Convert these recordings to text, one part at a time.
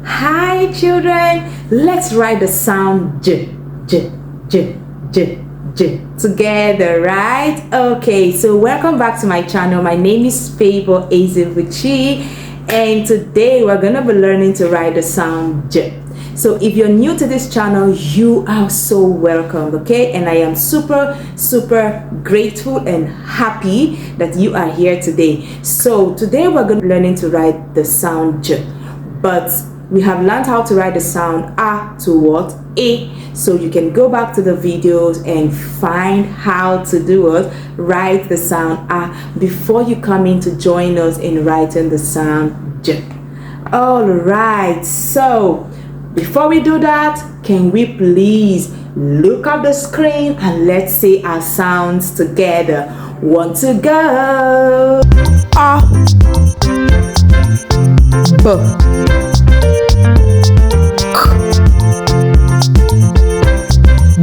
Hi children, let's write the sound j, j, j, j, j together, right? Okay, so welcome back to my channel. My name is Ezebuchi, and today we're gonna be learning to write the sound j. So if you're new to this channel, you are so welcome, okay? And I am super grateful and happy that you are here today. So today we're going to be learning to write the sound j, but we have learned how to write the sound a to what? A. So you can go back to the videos and find how to do it. Write the sound a before you come in to join us in writing the sound j. All right, so before we do that, can we please look up the screen and let's say our sounds together. Want to go? A, b,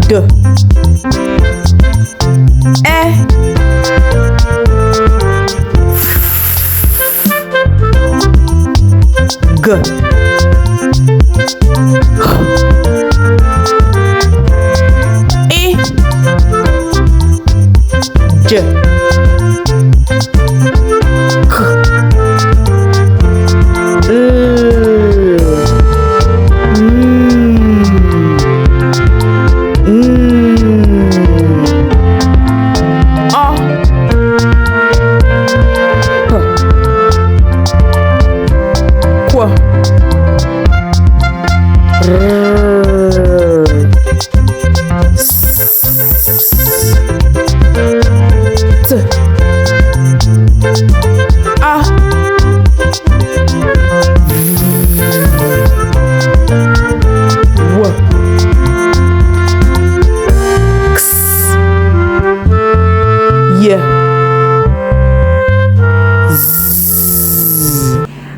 d, e, g, e, j, k,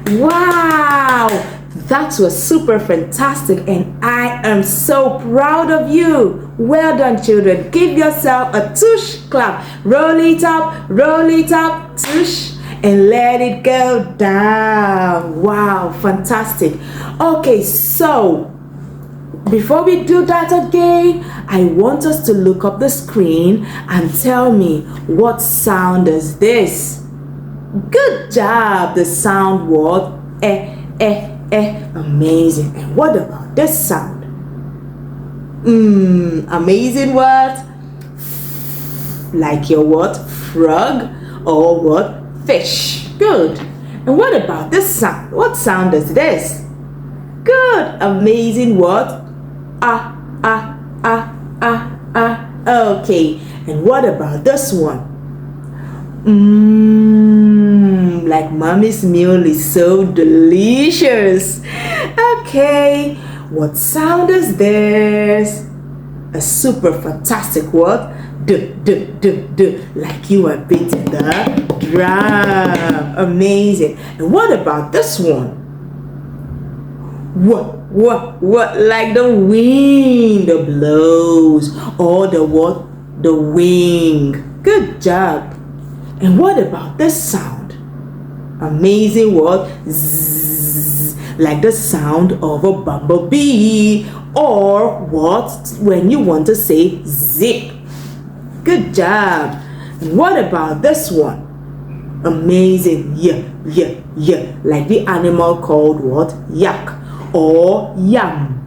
Wow, that was super fantastic and I am so proud of you. Well done children. Give yourself a tush clap. Roll it up, tush, and let it go down. Wow, fantastic. Okay, so before we do that again, I want us to look up the screen and tell me, what sound is this? Good job. The sound what? Amazing. And what about this sound? Amazing what? Like your what? Frog or what? Fish. Good. And what about this sound? What sound is this? Good. Amazing what? Okay. And what about this one? Like mommy's meal is so delicious. Okay, what sound is this? A super fantastic what? Like you are beating the drum. Amazing. And what about this one? What? Like the wind blows, or the what? The wing. Good job. And what about this sound? Amazing what? Zzz, like the sound of a bumblebee, or what? When you want to say zip. Good job. And what about this one? Amazing. Yeah. Like the animal called what? Yak or yam.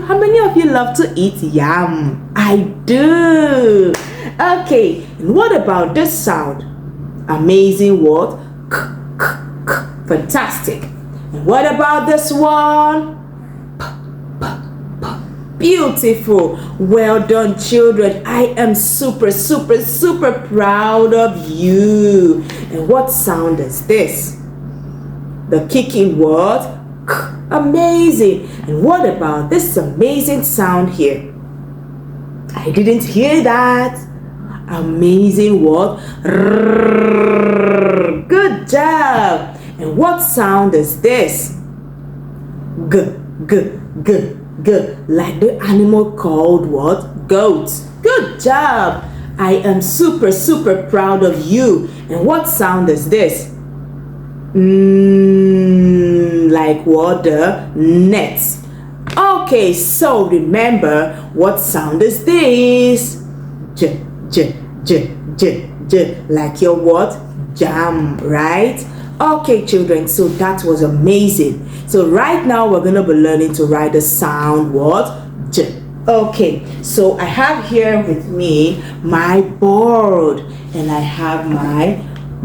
How many of you love to eat yam? I do. Okay. And what about this sound? Amazing what? K. Fantastic. And what about this one? Beautiful. Well done children. I am super proud of you. And what sound is this? The kicking what? K. Amazing. And what about this amazing sound here? I didn't hear that. Amazing what? Good job. And what sound is this? G. Like the animal called what? Goat. Good job. I am super proud of you. And what sound is this? Like what? The net. Okay, so remember, what sound is this? J, j, j, j, j. Like your what? Jam, right? Okay, children, so that was amazing. So right now we're going to be learning to write the sound what? J. Okay, so I have here with me my board and I have my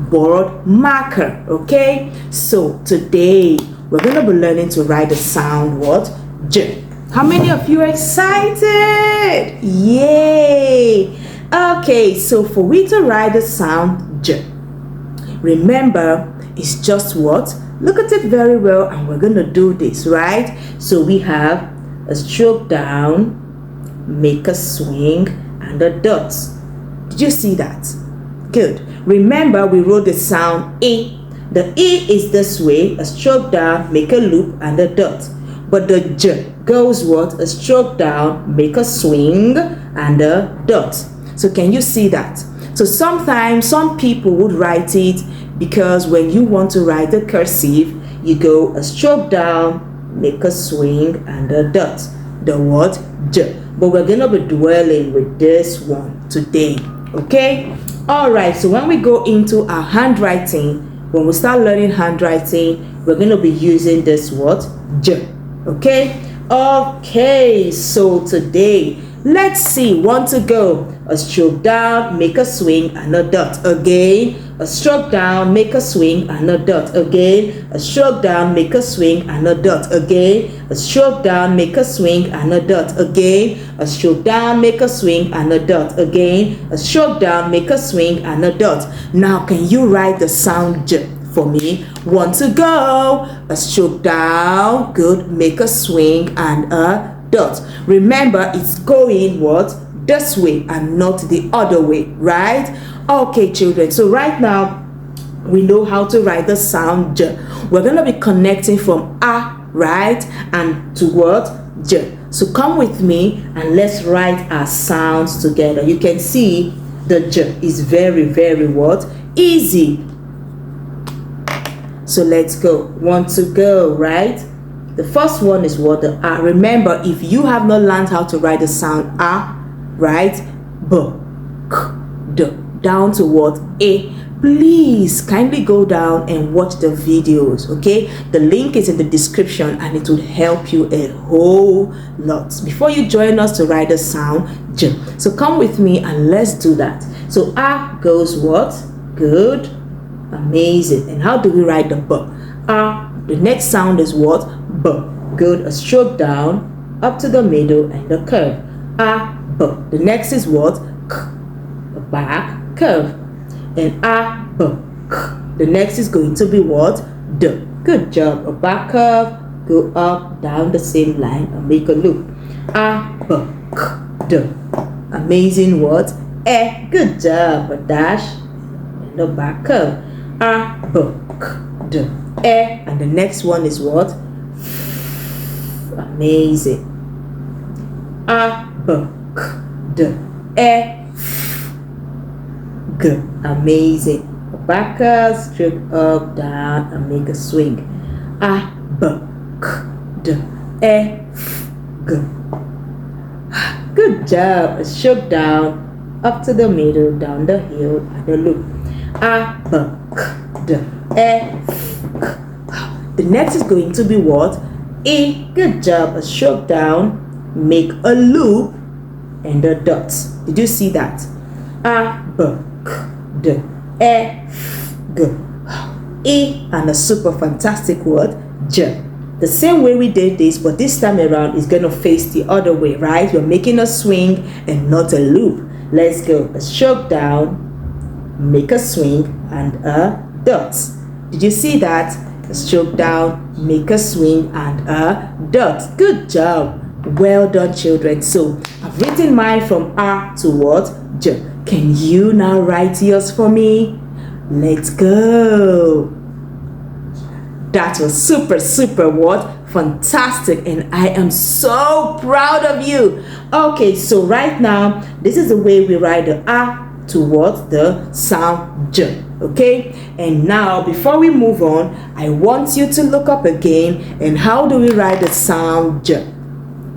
board marker. Okay, so today we're going to be learning to write the sound what? J. How many of you are excited? Yay! Okay, so for we to write the sound J, remember, it's just what? Look at it very well, and we're going to do this, right? So we have a stroke down, make a swing, and a dot. Did you see that? Good. Remember, we wrote the sound E. The E is this way, a stroke down, make a loop, and a dot. But the J goes what? A stroke down, make a swing, and a dot. So can you see that? So sometimes some people would write it because when you want to write the cursive, you go a stroke down, make a swing, and a dot. The what? J. But we're going to be dwelling with this one today. Okay? Alright, so when we go into our handwriting, when we start learning handwriting, we're going to be using this what? J. Okay? Okay, so today, let's see. One to go. A stroke down, make a swing, and a dot. Again, a stroke down, make a swing, and a dot. Again, a stroke down, make a swing, and a dot. Again, a stroke down, make a swing, and a dot. Again, a stroke down, make a swing, and a dot. Again, a stroke down, make a swing, and a dot. Now, can you write the sound J for me? One to go. A stroke down, good, make a swing, and a dot. Remember, it's going what? This way and not the other way, right? Okay, children, so right now we know how to write the sound J. We're going to be connecting from A, right, and to what? J. So come with me and let's write our sounds together. You can see the J is very, very what? Easy. So let's go. One to go, right? The first one is what? The A. Remember, if you have not learned how to write the sound A, right? B, K, D, down to what? A. Please kindly go down and watch the videos, okay? The link is in the description and it will help you a whole lot before you join us to write the sound J. So come with me and let's do that. So A goes what? Good. Amazing. And how do we write the B? A. The next sound is what? B. Good. A stroke down, up to the middle, and a curve. A, B. The next is what? K. A back curve. And A, B, K. The next is going to be what? D. Good job. A back curve, go up, down the same line, and make a loop. A, B, K, D. Amazing what? E. Good job. A dash and a back curve. A, B, K, D. E. And the next one is what? Amazing. A, B, K, D, E, G. Amazing. Back curve, stroke up, down, and make a swing. A, B, K, D, E, G. Good job. A stroke down, up to the middle, down the hill, and a loop. A, B, K, D, E, G. The next is going to be what? E. Good job. A stroke down, make a loop, and a dot. Did you see that? A, B, K, D, E, G. E, and a super fantastic word, J. The same way we did this, but this time around is going to face the other way, right? You're making a swing and not a loop. Let's go. A stroke down, make a swing, and a dot. Did you see that? A stroke down, make a swing, and a dot. Good job. Well done, children. So I've written mine from A to what? J. Can you now write yours for me? Let's go. That was super what? Fantastic, and I am so proud of you. Okay, so right now this is the way we write the A to what? The sound J. Okay, and now before we move on, I want you to look up again. And how do we write the sound J?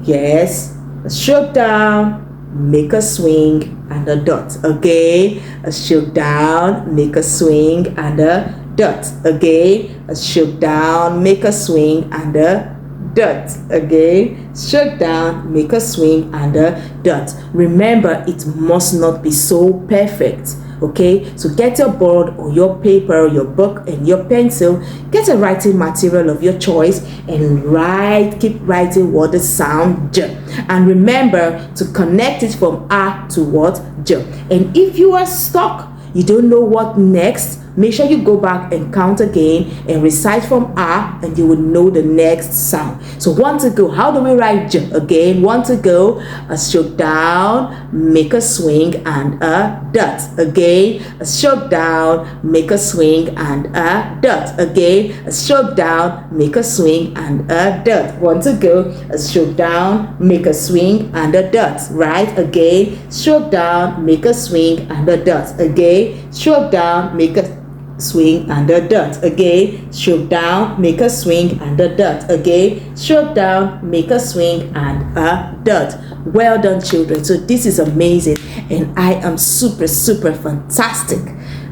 Yes, a stroke down, make a swing, and a dot. Again, a stroke down, make a swing, and a dot. Again, a stroke down, make a swing, and a dot. Again, stroke down, make a swing, and a dot. Remember, it must not be so perfect. Okay, so get your board or your paper, your book, and your pencil. Get a writing material of your choice and keep writing what the sound J. And remember to connect it from A to what? J. And if you are stuck, you don't know what next, make sure you go back and count again and recite from A, and you will know the next sound. So 1 to go. How do we write J? Again, 1 to go. A stroke down, make a swing, and a dot. Again, a stroke down, make a swing, and a dot. Again, a stroke down, make a swing, and a dot. 1 to go. A stroke down, make a swing, and a dot. Right? Again, stroke down, make a swing, and a dot. Again, stroke down, make a swing, and a dot. Again, stroke down, make a swing, and a dot. Again, stroke down, make a swing, and a dot. Well done, children. So this is amazing, and I am super fantastic.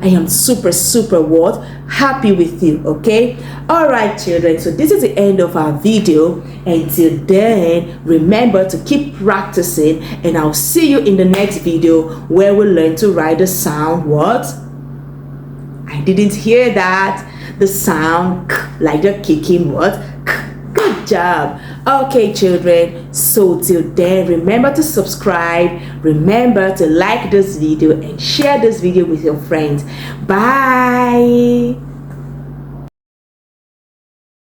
I am super what? Happy with you. Okay, all right, children, so this is the end of our video. Until then, remember to keep practicing, and I'll see you in the next video where we learn to write the sound what? I didn't hear that. The sound K, like you're kicking what? K. Good job. Okay, children, so till then, remember to subscribe, remember to like this video and share this video with your friends. Bye.